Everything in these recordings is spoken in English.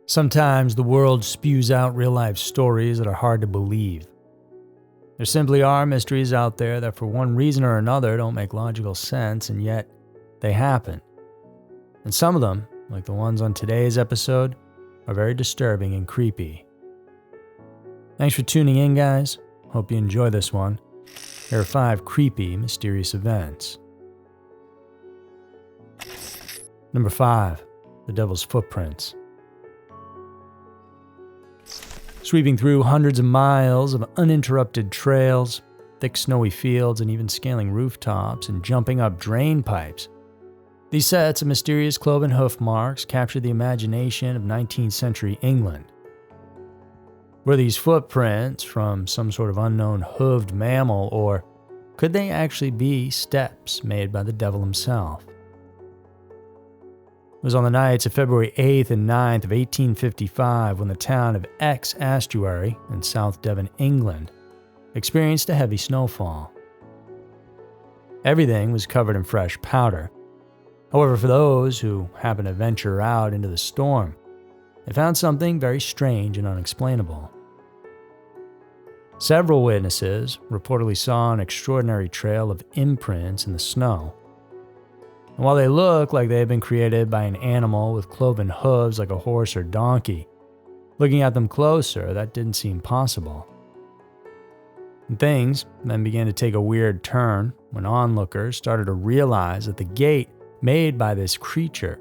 Sometimes the world spews out real-life stories that are hard to believe. There simply are mysteries out there that for one reason or another don't make logical sense, and yet they happen. And some of them, like the ones on today's episode, are very disturbing and creepy. Thanks for tuning in, guys. Hope you enjoy this one. Here are 5 creepy, mysterious events. Number 5. The Devil's Footprints. Sweeping through hundreds of miles of uninterrupted trails, thick snowy fields, and even scaling rooftops and jumping up drain pipes, these sets of mysterious cloven hoof marks captured the imagination of 19th century England. Were these footprints from some sort of unknown hooved mammal, or could they actually be steps made by the devil himself? It was on the nights of February 8th and 9th of 1855 when the town of Exe Estuary in South Devon, England, experienced a heavy snowfall. Everything was covered in fresh powder. However, for those who happened to venture out into the storm, they found something very strange and unexplainable. Several witnesses reportedly saw an extraordinary trail of imprints in the snow. And while they looked like they had been created by an animal with cloven hooves like a horse or donkey, looking at them closer, that didn't seem possible. And things then began to take a weird turn when onlookers started to realize that the gait made by this creature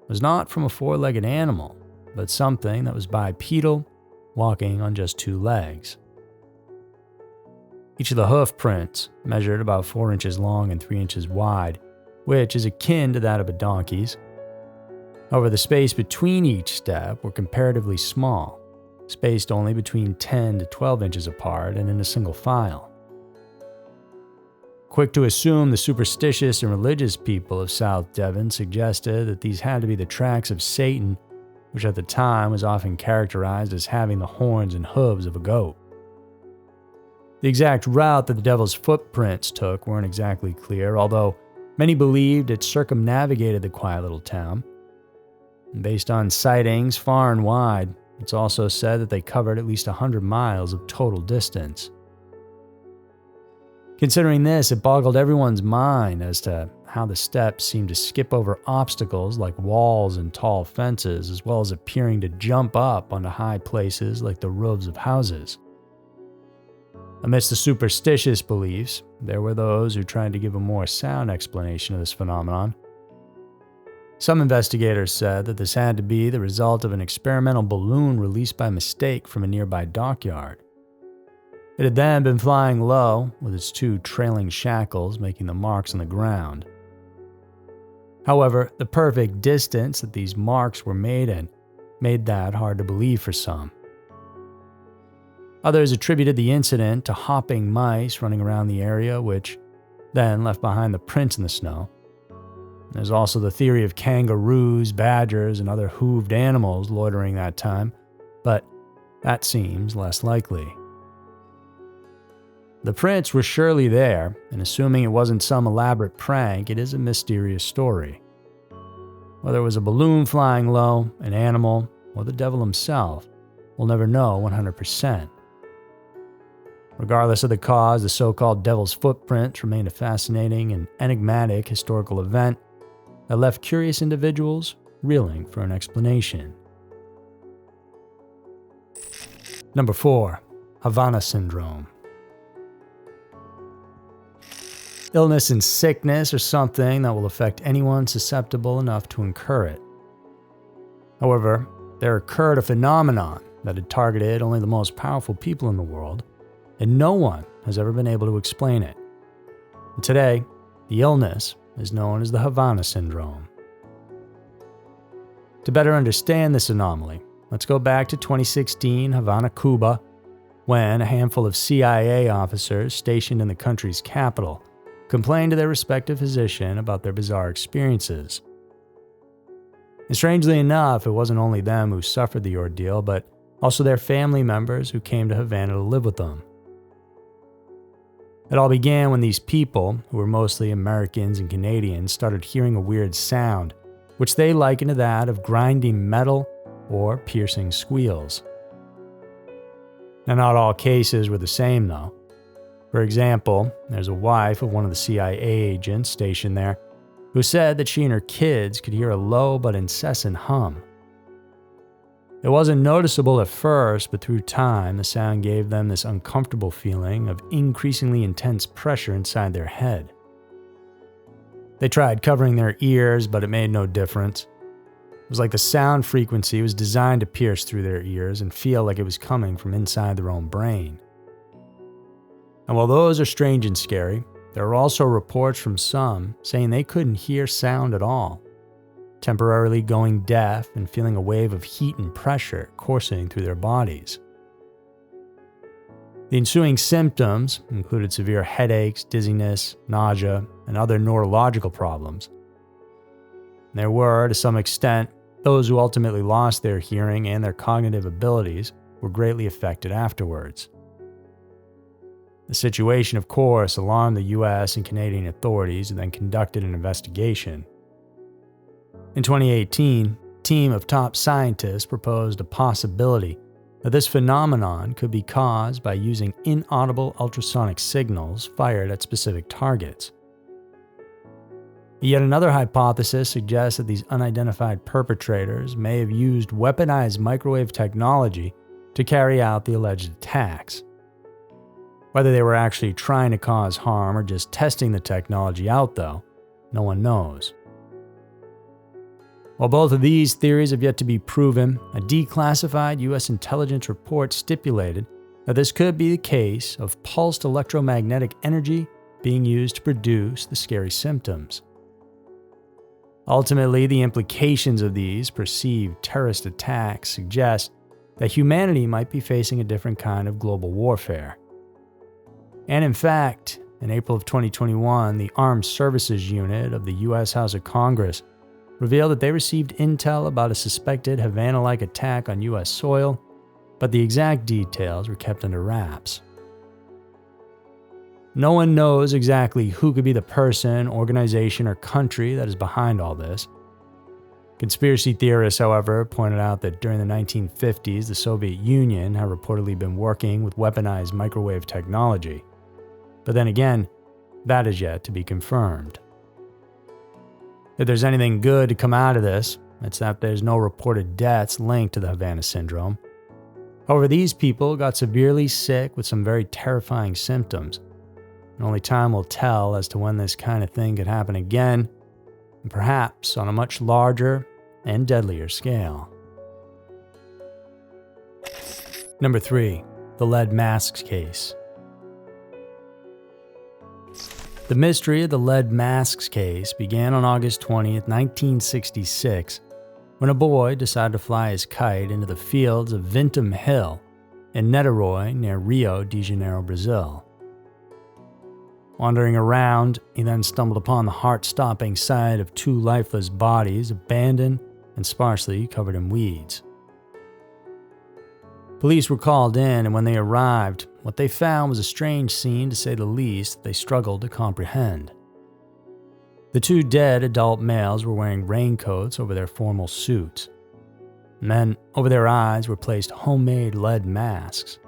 was not from a 4-legged animal, but something that was bipedal, walking on just 2 legs. Each of the hoof prints measured about 4 inches long and 3 inches wide, which is akin to that of a donkey's. However, the space between each step were comparatively small, spaced only between 10 to 12 inches apart and in a single file. Quick to assume, the superstitious and religious people of South Devon suggested that these had to be the tracks of Satan, which at the time was often characterized as having the horns and hooves of a goat. The exact route that the devil's footprints took weren't exactly clear, although many believed it circumnavigated the quiet little town. And based on sightings far and wide, it's also said that they covered at least 100 miles of total distance. Considering this, it boggled everyone's mind as to how the steps seemed to skip over obstacles like walls and tall fences, as well as appearing to jump up onto high places like the roofs of houses. Amidst the superstitious beliefs, there were those who tried to give a more sound explanation of this phenomenon. Some investigators said that this had to be the result of an experimental balloon released by mistake from a nearby dockyard. It had then been flying low, with its 2 trailing shackles making the marks on the ground. However, the perfect distance that these marks were made in made that hard to believe for some. Others attributed the incident to hopping mice running around the area, which then left behind the prints in the snow. There's also the theory of kangaroos, badgers, and other hooved animals loitering that time, but that seems less likely. The prints were surely there, and assuming it wasn't some elaborate prank, it is a mysterious story. Whether it was a balloon flying low, an animal, or the devil himself, we'll never know 100%. Regardless of the cause, the so-called devil's footprints remained a fascinating and enigmatic historical event that left curious individuals reeling for an explanation. Number 4. Havana Syndrome. Illness and sickness are something that will affect anyone susceptible enough to incur it. However, there occurred a phenomenon that had targeted only the most powerful people in the world, and no one has ever been able to explain it. And today, the illness is known as the Havana Syndrome. To better understand this anomaly, let's go back to 2016, Havana, Cuba, when a handful of CIA officers stationed in the country's capital complained to their respective physician about their bizarre experiences. And strangely enough, it wasn't only them who suffered the ordeal, but also their family members who came to Havana to live with them. It all began when these people, who were mostly Americans and Canadians, started hearing a weird sound, which they likened to that of grinding metal or piercing squeals. Now, not all cases were the same, though. For example, there's a wife of one of the CIA agents stationed there who said that she and her kids could hear a low but incessant hum. It wasn't noticeable at first, but through time, the sound gave them this uncomfortable feeling of increasingly intense pressure inside their head. They tried covering their ears, but it made no difference. It was like the sound frequency was designed to pierce through their ears and feel like it was coming from inside their own brain. And while those are strange and scary, there are also reports from some saying they couldn't hear sound at all, temporarily going deaf and feeling a wave of heat and pressure coursing through their bodies. The ensuing symptoms included severe headaches, dizziness, nausea, and other neurological problems. There were, to some extent, those who ultimately lost their hearing and their cognitive abilities were greatly affected afterwards. The situation, of course, alarmed the US and Canadian authorities and then conducted an investigation. In 2018, a team of top scientists proposed a possibility that this phenomenon could be caused by using inaudible ultrasonic signals fired at specific targets. Yet another hypothesis suggests that these unidentified perpetrators may have used weaponized microwave technology to carry out the alleged attacks. Whether they were actually trying to cause harm or just testing the technology out, though, no one knows. While both of these theories have yet to be proven, a declassified U.S. intelligence report stipulated that this could be the case of pulsed electromagnetic energy being used to produce the scary symptoms. Ultimately, the implications of these perceived terrorist attacks suggest that humanity might be facing a different kind of global warfare. And in fact, in April of 2021, the Armed Services Unit of the U.S. House of Congress revealed that they received intel about a suspected Havana-like attack on U.S. soil, but the exact details were kept under wraps. No one knows exactly who could be the person, organization, or country that is behind all this. Conspiracy theorists, however, pointed out that during the 1950s, the Soviet Union had reportedly been working with weaponized microwave technology. But then again, that is yet to be confirmed. If there's anything good to come out of this, it's that there's no reported deaths linked to the Havana Syndrome. However, these people got severely sick with some very terrifying symptoms. And only time will tell as to when this kind of thing could happen again, and perhaps on a much larger and deadlier scale. Number 3. The lead masks case. The mystery of the lead masks case began on August 20th, 1966, when a boy decided to fly his kite into the fields of Vintum Hill in Niterói near Rio de Janeiro, Brazil. Wandering around, he then stumbled upon the heart-stopping sight of two lifeless bodies abandoned and sparsely covered in weeds. Police were called in, and when they arrived, what they found was a strange scene, to say the least, that they struggled to comprehend. The two dead adult males were wearing raincoats over their formal suits, and then over their eyes were placed homemade lead masks.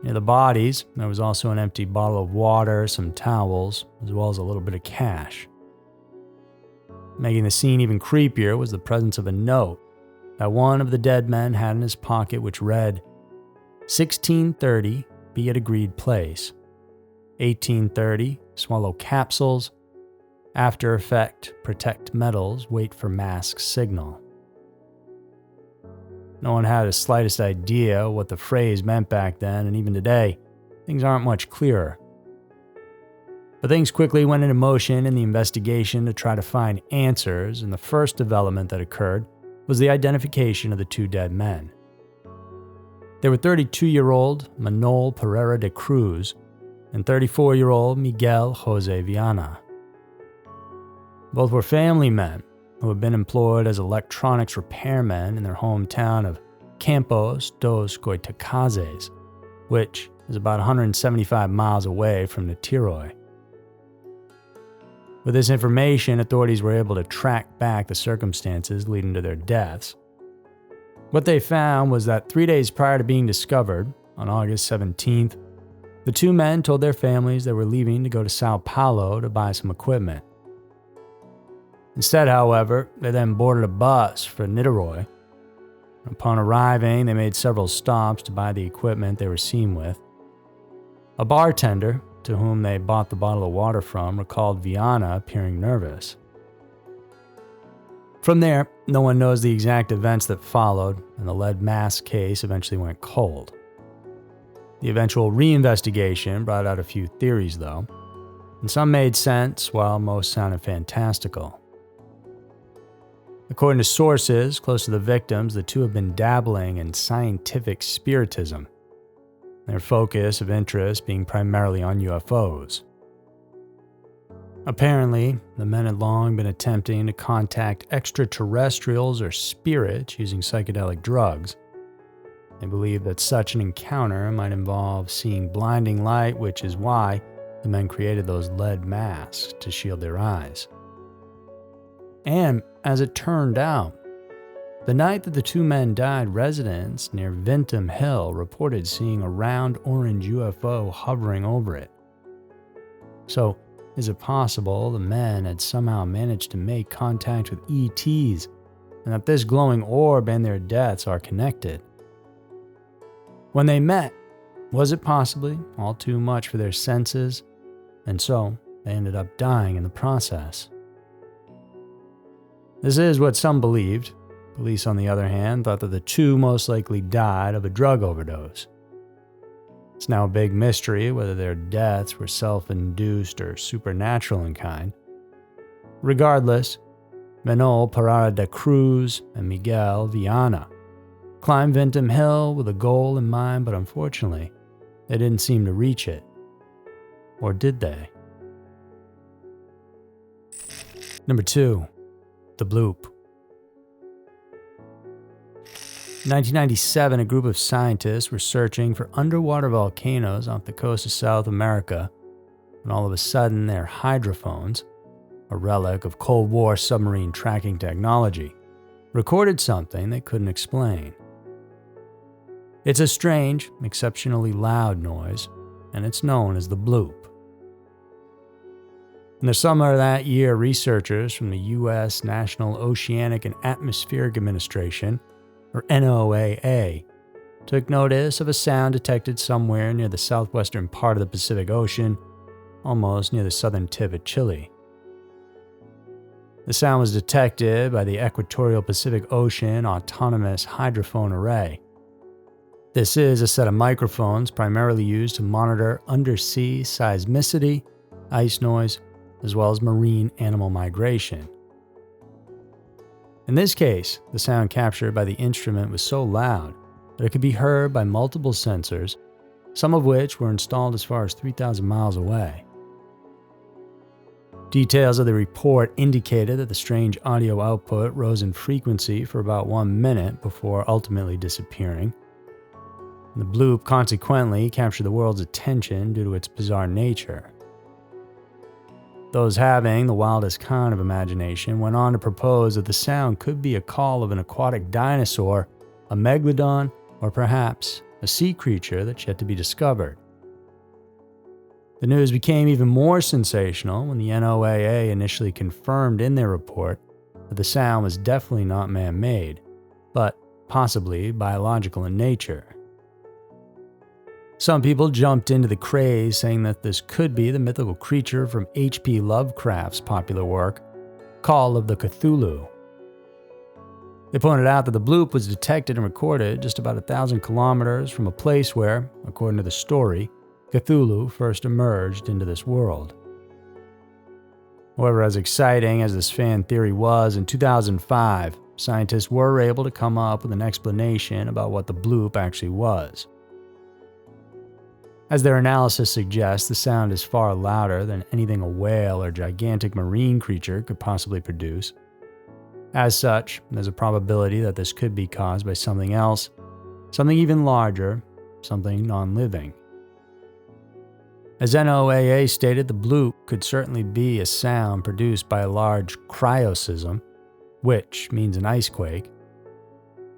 Near the bodies, there was also an empty bottle of water, some towels, as well as a little bit of cash. Making the scene even creepier was the presence of a note that one of the dead men had in his pocket, which read, 1630, be at agreed place. 1830, swallow capsules. After effect, protect metals, wait for mask signal. No one had the slightest idea what the phrase meant back then, and even today, things aren't much clearer. But things quickly went into motion in the investigation to try to find answers, and the first development that occurred was the identification of the two dead men. They were 32-year-old Manuel Pereira de Cruz and 34-year-old Miguel Jose Viana. Both were family men who had been employed as electronics repairmen in their hometown of Campos dos Goitacazes, which is about 175 miles away from Niterói. With this information, authorities were able to track back the circumstances leading to their deaths. What they found was that 3 days prior to being discovered, on August 17th, the two men told their families they were leaving to go to Sao Paulo to buy some equipment. Instead, however, they then boarded a bus for Niterói. Upon arriving, they made several stops to buy the equipment they were seen with. A bartender, to whom they bought the bottle of water from, recalled Viana appearing nervous. From there, no one knows the exact events that followed, and the lead mask case eventually went cold. The eventual reinvestigation brought out a few theories, though, and some made sense while most sounded fantastical. According to sources close to the victims, the two have been dabbling in scientific spiritism, their focus of interest being primarily on UFOs. Apparently, the men had long been attempting to contact extraterrestrials or spirits using psychedelic drugs. They believe that such an encounter might involve seeing blinding light, which is why the men created those lead masks to shield their eyes. And, as it turned out, the night that the two men died, residents near Vinton Hill reported seeing a round orange UFO hovering over it. So, is it possible the men had somehow managed to make contact with ETs, and that this glowing orb and their deaths are connected? When they met, was it possibly all too much for their senses, and so they ended up dying in the process? This is what some believed. Police, on the other hand, thought that the two most likely died of a drug overdose. It's now a big mystery whether their deaths were self-induced or supernatural in kind. Regardless, Manuel Parada da Cruz and Miguel Viana climbed Vinton Hill with a goal in mind, but unfortunately, they didn't seem to reach it. Or did they? Number 2. The Bloop. In 1997, a group of scientists were searching for underwater volcanoes off the coast of South America when all of a sudden their hydrophones, a relic of Cold War submarine tracking technology, recorded something they couldn't explain. It's a strange, exceptionally loud noise, and it's known as the bloop. In the summer of that year, researchers from the U.S. National Oceanic and Atmospheric Administration, or NOAA, took notice of a sound detected somewhere near the southwestern part of the Pacific Ocean, almost near the southern tip of Chile. The sound was detected by the Equatorial Pacific Ocean Autonomous Hydrophone Array. This is a set of microphones primarily used to monitor undersea seismicity, ice noise, as well as marine animal migration. In this case, the sound captured by the instrument was so loud that it could be heard by multiple sensors, some of which were installed as far as 3,000 miles away. Details of the report indicated that the strange audio output rose in frequency for about 1 minute before ultimately disappearing. The bloop consequently captured the world's attention due to its bizarre nature. Those having the wildest kind of imagination went on to propose that the sound could be a call of an aquatic dinosaur, a megalodon, or perhaps a sea creature that's yet to be discovered. The news became even more sensational when the NOAA initially confirmed in their report that the sound was definitely not man-made, but possibly biological in nature. Some people jumped into the craze, saying that this could be the mythical creature from H.P. Lovecraft's popular work, Call of the Cthulhu. They pointed out that the bloop was detected and recorded just about 1,000 kilometers from a place where, according to the story, Cthulhu first emerged into this world. However, as exciting as this fan theory was, in 2005, scientists were able to come up with an explanation about what the bloop actually was. As their analysis suggests, the sound is far louder than anything a whale or gigantic marine creature could possibly produce. As such, there's a probability that this could be caused by something else, something even larger, something non-living. As NOAA stated, the bloop could certainly be a sound produced by a large cryosystem, which means an icequake.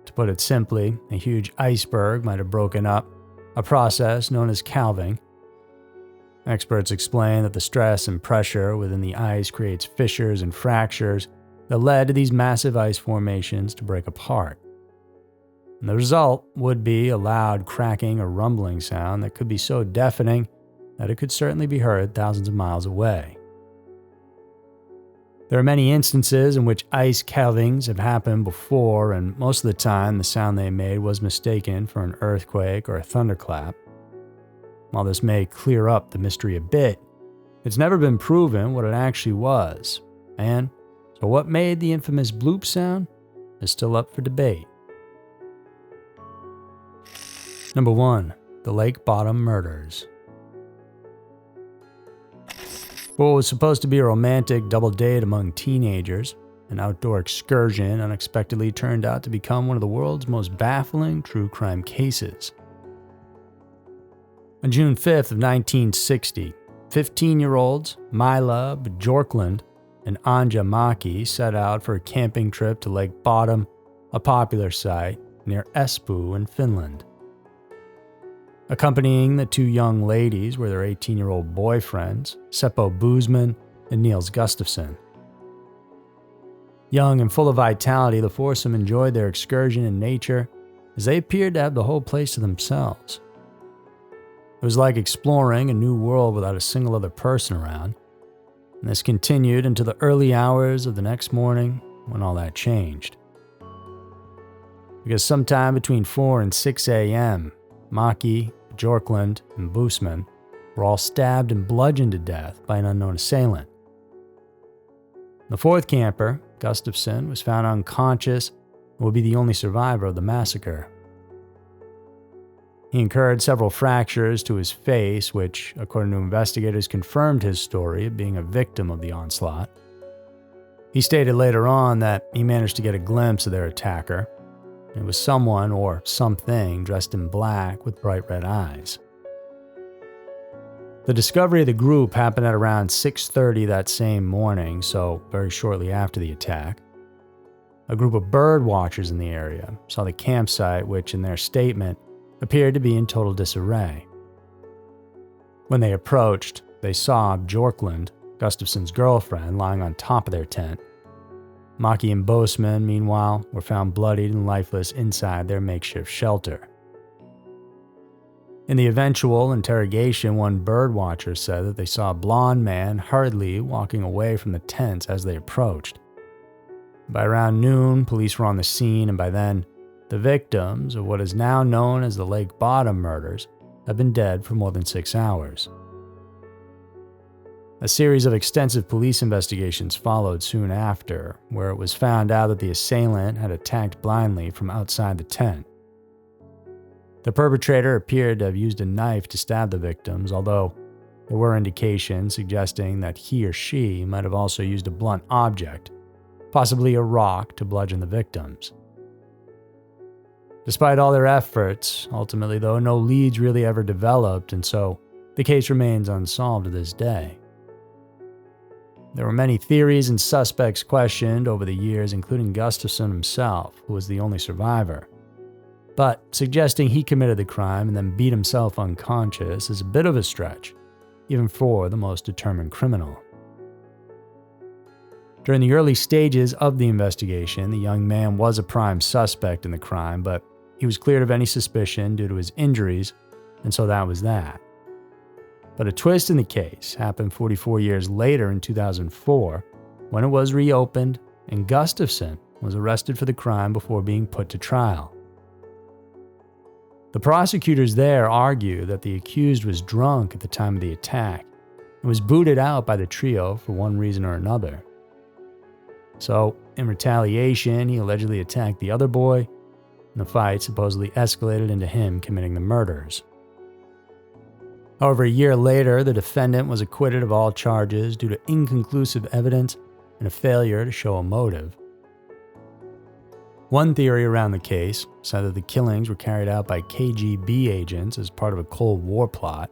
To put it simply, a huge iceberg might have broken up, a process known as calving. Experts explain that the stress and pressure within the ice creates fissures and fractures that led to these massive ice formations to break apart. And the result would be a loud cracking or rumbling sound that could be so deafening that it could certainly be heard thousands of miles away. There are many instances in which ice calvings have happened before, and most of the time the sound they made was mistaken for an earthquake or a thunderclap. While this may clear up the mystery a bit, it's never been proven what it actually was, and so what made the infamous bloop sound is still up for debate. Number 1. The Lake Bottom Murders. For what was supposed to be a romantic double date among teenagers, an outdoor excursion unexpectedly turned out to become one of the world's most baffling true crime cases. On June 5th of 1960, 15-year-olds Mila Bjorklund and Anja Maki set out for a camping trip to Lake Bottom, a popular site near Espoo in Finland. Accompanying the two young ladies were their 18-year-old boyfriends, Seppo Boozman and Niels Gustafsson. Young and full of vitality, the foursome enjoyed their excursion in nature as they appeared to have the whole place to themselves. It was like exploring a new world without a single other person around, and this continued into the early hours of the next morning when all that changed. Because sometime between 4 and 6 a.m., Maki, Bjorklund, and Boosman were all stabbed and bludgeoned to death by an unknown assailant. The fourth camper, Gustafsson, was found unconscious and would be the only survivor of the massacre. He incurred several fractures to his face, which, according to investigators, confirmed his story of being a victim of the onslaught. He stated later on that he managed to get a glimpse of their attacker. It was someone or something dressed in black with bright red eyes. The discovery of the group happened at around 6:30 that same morning, so very shortly after the attack. A group of bird watchers in the area saw the campsite, which in their statement appeared to be in total disarray. When they approached, they saw Bjorklund, Gustafsson's girlfriend, lying on top of their tent. Maki and Boseman, meanwhile, were found bloodied and lifeless inside their makeshift shelter. In the eventual interrogation, one birdwatcher said that they saw a blond man hurriedly walking away from the tents as they approached. By around noon, police were on the scene, and by then, the victims of what is now known as the Lake Bottom murders had been dead for more than 6 hours. A series of extensive police investigations followed soon after, where it was found out that the assailant had attacked blindly from outside the tent. The perpetrator appeared to have used a knife to stab the victims, although there were indications suggesting that he or she might have also used a blunt object, possibly a rock, to bludgeon the victims. Despite all their efforts, ultimately though, no leads really ever developed, and so the case remains unsolved to this day. There were many theories and suspects questioned over the years, including Gustafsson himself, who was the only survivor. But suggesting he committed the crime and then beat himself unconscious is a bit of a stretch, even for the most determined criminal. During the early stages of the investigation, the young man was a prime suspect in the crime, but he was cleared of any suspicion due to his injuries, and so that was that. But a twist in the case happened 44 years later in 2004, when it was reopened and Gustafsson was arrested for the crime before being put to trial. The prosecutors there argue that the accused was drunk at the time of the attack and was booted out by the trio for one reason or another. So, in retaliation, he allegedly attacked the other boy, and the fight supposedly escalated into him committing the murders. However, a year later, the defendant was acquitted of all charges due to inconclusive evidence and a failure to show a motive. One theory around the case said that the killings were carried out by KGB agents as part of a Cold War plot,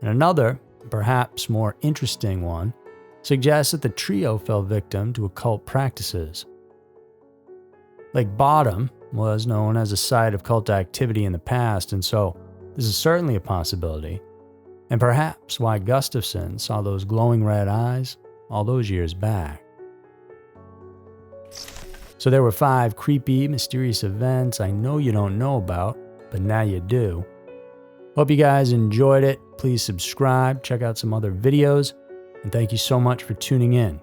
and another, perhaps more interesting one, suggests that the trio fell victim to occult practices. Lake Bottom, was known as a site of cult activity in the past, and so this is certainly a possibility, and perhaps why Gustafson saw those glowing red eyes all those years back. So there were 5 creepy, mysterious events I know you don't know about, but now you do. Hope you guys enjoyed it. Please subscribe, check out some other videos, and thank you so much for tuning in.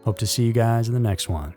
Hope to see you guys in the next one.